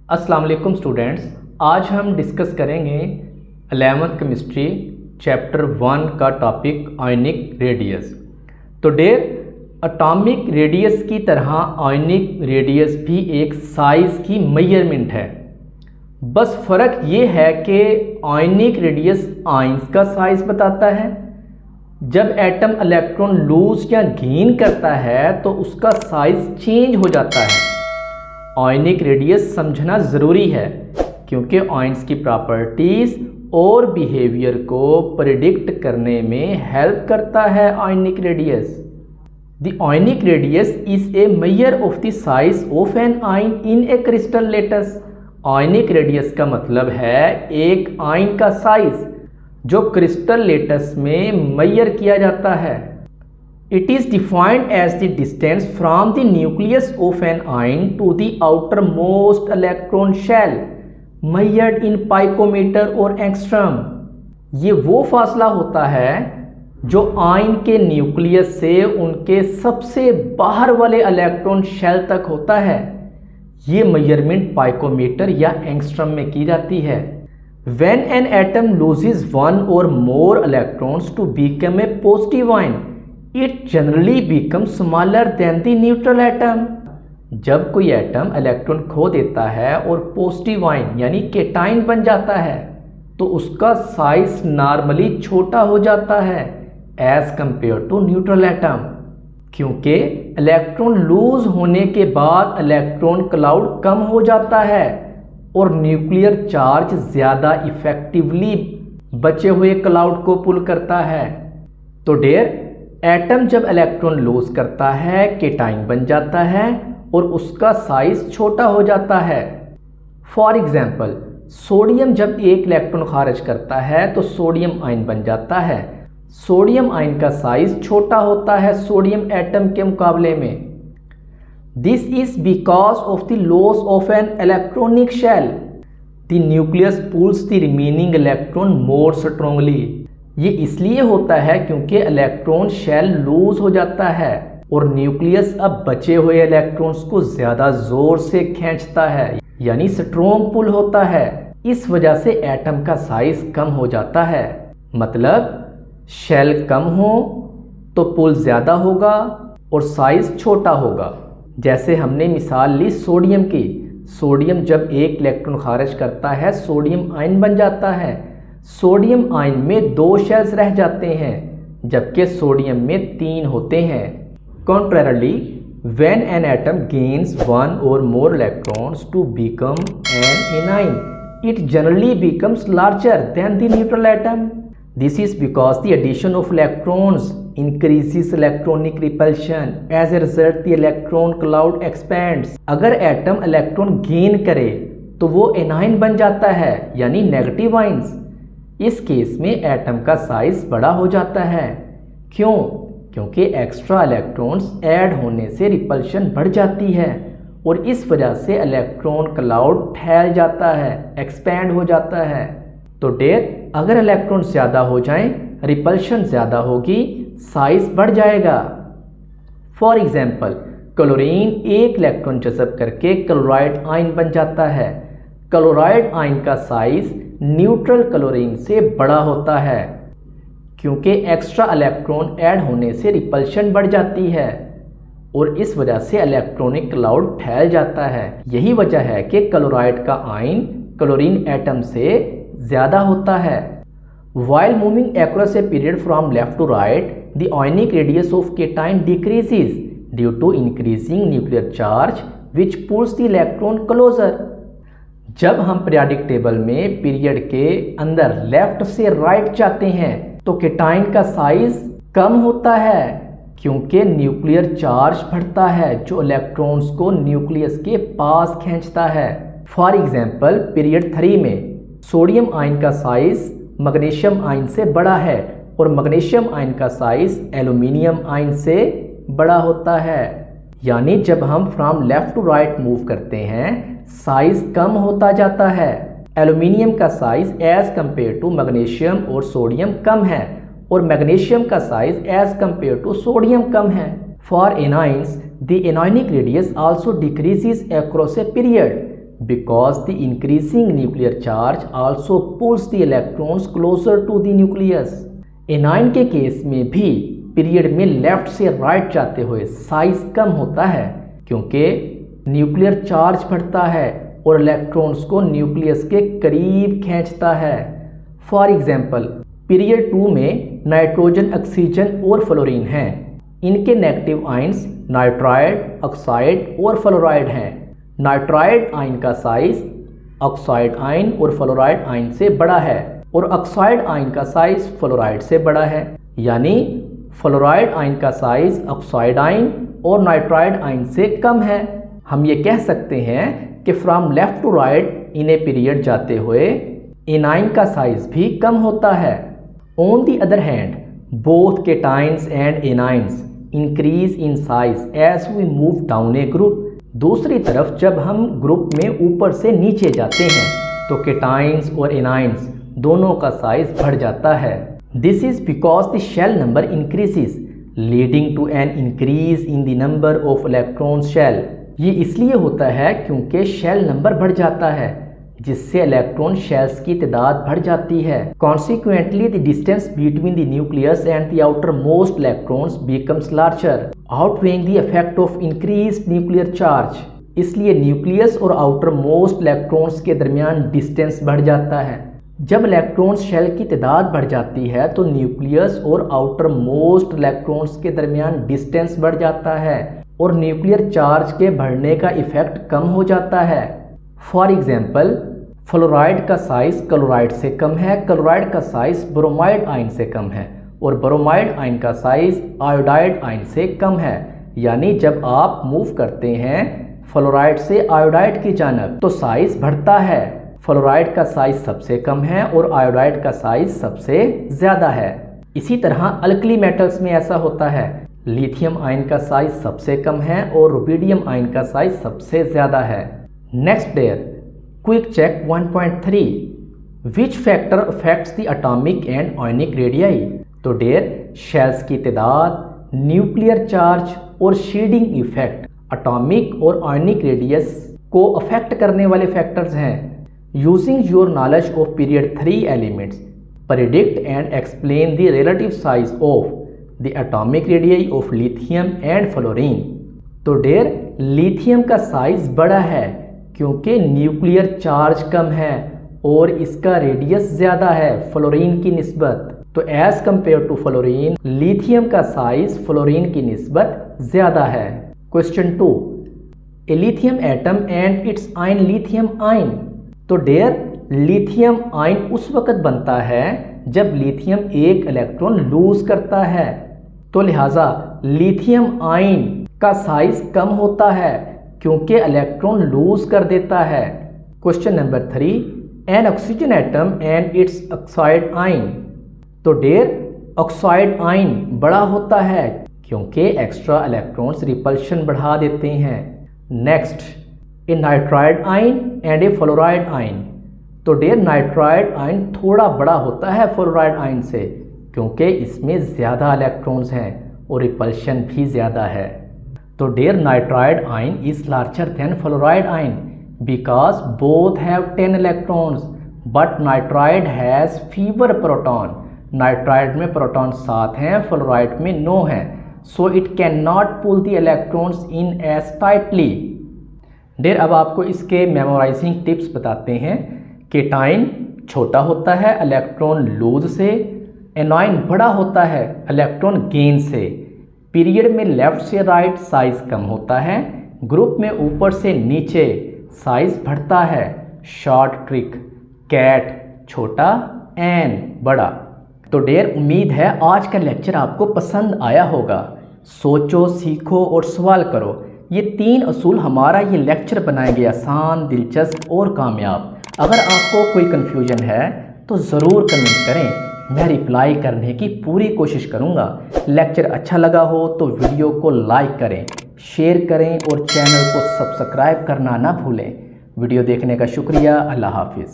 अस्सलाम वालेकुम स्टूडेंट्स, आज हम डिस्कस करेंगे 11th केमिस्ट्री चैप्टर 1 का टॉपिक आयनिक रेडियस। तो डियर, एटॉमिक रेडियस की तरह आयनिक रेडियस भी एक साइज़ की मेजरमेंट है। बस फ़र्क ये है कि आयनिक रेडियस आयंस का साइज़ बताता है। जब एटम इलेक्ट्रॉन लूज या गेन करता है तो उसका साइज़ चेंज हो जाता है। आयनिक रेडियस समझना ज़रूरी है क्योंकि आयंस की प्रॉपर्टीज़ और बिहेवियर को प्रिडिक्ट करने में हेल्प करता है ionic radius. The ionic radius is a measure of the size of an ion in a crystal lattice. Ionic radius का मतलब है एक आयन का साइज जो क्रिस्टल लेटस में मेजर किया जाता है। It is defined as the distance from the nucleus of an ion to the outermost electron shell, measured in picometer or angstrom। ये वो फासला होता है जो आयन के न्यूक्लियस से उनके सबसे बाहर वाले इलेक्ट्रॉन शेल तक होता है। ये मेजरमेंट पाइकोमीटर या एंगस्ट्रम में की जाती है। When an atom loses one or more electrons to become a positive ion, It generally becomes smaller than the neutral atom। जब कोई एटम इलेक्ट्रॉन खो देता है और पॉजिटिव आयन यानी केटाइन बन जाता है तो उसका साइज नॉर्मली छोटा हो जाता है as compared to neutral atom, क्योंकि इलेक्ट्रॉन लूज होने के बाद इलेक्ट्रॉन क्लाउड कम हो जाता है और न्यूक्लियर चार्ज ज़्यादा इफेक्टिवली बचे हुए क्लाउड को पुल करता है। तो डियर, एटम जब इलेक्ट्रॉन लूज करता है केटाइन बन जाता है और उसका साइज छोटा हो जाता है। फॉर एग्जाम्पल, सोडियम जब एक इलेक्ट्रॉन खारिज करता है तो सोडियम आयन बन जाता है। सोडियम आयन का साइज छोटा होता है सोडियम एटम के मुकाबले में। This is because of the loss of an electronic shell. The nucleus pulls the remaining electron more strongly. ये इसलिए होता है क्योंकि इलेक्ट्रॉन शेल लूज हो जाता है और न्यूक्लियस अब बचे हुए इलेक्ट्रॉन्स को ज़्यादा ज़ोर से खींचता है, यानी स्ट्रॉन्ग पुल होता है। इस वजह से एटम का साइज कम हो जाता है। मतलब शेल कम हो तो पुल ज़्यादा होगा और साइज छोटा होगा। जैसे हमने मिसाल ली सोडियम की। सोडियम जब एक इलेक्ट्रॉन खारिज करता है सोडियम आयन बन जाता है। सोडियम आयन में 2 शेल्स रह जाते हैं जबकि सोडियम में 3 होते हैं। Contrarily, when an atom gains 1 or more electrons to become an anion, it generally becomes larger than the neutral atom. This is because the addition of electrons increases electronic repulsion. As a result, the electron cloud expands. अगर atom electron gain करे तो वो A9 बन जाता है यानी negative ions. इस case में एटम का साइज बड़ा हो जाता है। क्यों? क्योंकि एक्स्ट्रा इलेक्ट्रॉन्स ऐड होने से रिपल्शन बढ़ जाती है और इस वजह से इलेक्ट्रॉन क्लाउड फैल जाता है, एक्सपैंड हो जाता है। तो डियर, अगर इलेक्ट्रॉन ज़्यादा हो जाएं, रिपल्शन ज़्यादा होगी, साइज बढ़ जाएगा। फॉर एग्जाम्पल, क्लोरीन एक इलेक्ट्रॉन जज़ब करके क्लोराइड आयन बन जाता है। क्लोराइड आयन का साइज न्यूट्रल क्लोरीन से बड़ा होता है क्योंकि एक्स्ट्रा इलेक्ट्रॉन ऐड होने से रिपल्शन बढ़ जाती है और इस वजह से इलेक्ट्रॉनिक क्लाउड फैल जाता है। यही वजह है कि क्लोराइड का आयन क्लोरीन एटम से ज़्यादा होता है। While moving across a period from left to right, the ionic radius of cation decreases due to increasing nuclear charge which pulls the electron closer। जब हम पीरियोडिक टेबल में period के अंदर left से राइट जाते हैं तो केटाइन का साइज कम होता है क्योंकि न्यूक्लियर चार्ज बढ़ता है जो इलेक्ट्रॉन्स को न्यूक्लियस के पास खींचता है। फॉर एग्जांपल, पीरियड 3 में सोडियम आयन का साइज मैग्नीशियम आयन से बड़ा है और मैग्नीशियम आयन का साइज एल्यूमिनियम आयन से बड़ा होता है। यानी जब हम from left to right move करते हैं साइज कम होता जाता है। एल्यूमिनियम का size as compared to magnesium और सोडियम कम है और मैग्नीशियम का size as compared to sodium कम है। For anions the anionic radius also decreases across a period because the increasing nuclear charge also pulls the electrons closer to the nucleus. Anion के case में भी period में left से right जाते हुए size कम होता है क्योंकि न्यूक्लियर चार्ज बढ़ता है और इलेक्ट्रॉन्स को न्यूक्लियस के करीब खींचता है। फॉर एग्जाम्पल पीरियड 2 में नाइट्रोजन, ऑक्सीजन और फ्लोरीन हैं। इनके नेगेटिव आयंस नाइट्राइड, ऑक्साइड और फ्लोराइड हैं। नाइट्राइड आयन का साइज ऑक्साइड आयन और फ्लोराइड आयन से बड़ा है और ऑक्साइड आयन का साइज फ्लोराइड से बड़ा है, यानी फ्लोराइड आयन का साइज ऑक्साइड आयन और नाइट्राइड आयन से कम है। हम ये कह सकते हैं कि from left to right in a period जाते हुए एनाइन का साइज भी कम होता है। On the other hand both cations and anions increase in size as we move down a group. दूसरी तरफ जब हम ग्रुप में ऊपर से नीचे जाते हैं तो केटाइन्स और एनाइन्स दोनों का साइज बढ़ जाता है। This is because the shell number increases leading to an increase in the number of electrons shell. ये इसलिए होता है क्योंकि शेल नंबर बढ़ जाता है जिससे इलेक्ट्रॉन शेल्स की तादाद बढ़ जाती है। Consequently the distance between the nucleus and the outermost electrons becomes larger outweighing the effect of increased nuclear charge. इसलिए न्यूक्लियस और आउटर मोस्ट इलेक्ट्रॉन्स के दरमियान डिस्टेंस बढ़ जाता है। जब इलेक्ट्रॉन्स शेल की तादाद बढ़ जाती है तो न्यूक्लियस और आउटर मोस्ट इलेक्ट्रॉन्स के दरमियान डिस्टेंस बढ़ जाता है और न्यूक्लियर चार्ज के बढ़ने का इफेक्ट कम हो जाता है। फॉर एग्जाम्पल फ्लोराइड का साइज क्लोराइड से कम है, क्लोराइड का साइज ब्रोमाइड आयन से कम है और ब्रोमाइड आयन का साइज आयोडाइड आयन से कम है। यानी जब आप मूव करते हैं फ्लोराइड से आयोडाइड की जानब तो साइज बढ़ता है। फ्लोराइड का साइज सबसे कम है और आयोडाइड का साइज सबसे ज़्यादा है। इसी तरह अल्कली मेटल्स में ऐसा होता है। लिथियम आयन का साइज सबसे कम है और रुबिडियम आयन का साइज सबसे ज़्यादा है। Next there quick check 1.3 which factor affects the atomic and ionic radii. तो डेयर शेल्स की तादाद, न्यूक्लियर चार्ज और शेडिंग इफेक्ट एटॉमिक और आयनिक रेडियस को अफेक्ट करने वाले फैक्टर्स हैं। Using your knowledge of period 3 elements predict and explain the relative size of the atomic radii of lithium and fluorine. तो there lithium का size बड़ा है क्योंकि न्यूक्लियर चार्ज कम है और इसका रेडियस ज़्यादा है फ्लोरीन की निस्बत। तो as compared to fluorine lithium का साइज फ्लोरीन की निस्बत ज़्यादा है। Question 2 a lithium atom and its ion lithium ion. तो डेयर लिथियम आयन उस वक्त बनता है जब लिथियम एक इलेक्ट्रॉन लूज करता है, तो लिहाजा लिथियम आयन का साइज कम होता है क्योंकि इलेक्ट्रॉन लूज कर देता है। Question number 3 N oxygen atom and it's oxide ion. तो डेयर ऑक्साइड आयन बड़ा होता है क्योंकि एक्स्ट्रा इलेक्ट्रॉन्स रिपल्शन बढ़ा देते हैं। Next A nitride ion and A fluoride ion. तो डेयर नाइट्राइड आयन थोड़ा बड़ा होता है फ्लोराइड आयन से क्योंकि इसमें ज़्यादा इलेक्ट्रॉन्स हैं और रिपल्शन भी ज़्यादा है। तो there nitride ion is larger than fluoride ion because both have 10 electrons but nitride has fewer proton. Nitride में प्रोटॉन 7 हैं, फ्लोराइड में 9 हैं, so it can not pull the electrons in as tightly. There अब आपको इसके memorising tips बताते हैं। Cation छोटा होता है इलेक्ट्रॉन लूज से, एनाइन बड़ा होता है इलेक्ट्रॉन गेन से। पीरियड में लेफ्ट से राइट साइज कम होता है, ग्रुप में ऊपर से नीचे साइज बढ़ता है। शॉर्ट ट्रिक कैट छोटा एन बड़ा। तो डेयर उम्मीद है आज का लेक्चर आपको पसंद आया होगा। सोचो, सीखो और सवाल करो, ये 3 असूल हमारा ये लेक्चर बनाएंगे आसान, दिलचस्प और कामयाब। अगर आपको कोई कन्फ्यूजन है तो ज़रूर कमेंट करें, मैं रिप्लाई करने की पूरी कोशिश करूंगा। लेक्चर अच्छा लगा हो तो वीडियो को लाइक करें, शेयर करें और चैनल को सब्सक्राइब करना ना भूलें। वीडियो देखने का शुक्रिया। अल्लाह हाफिज़।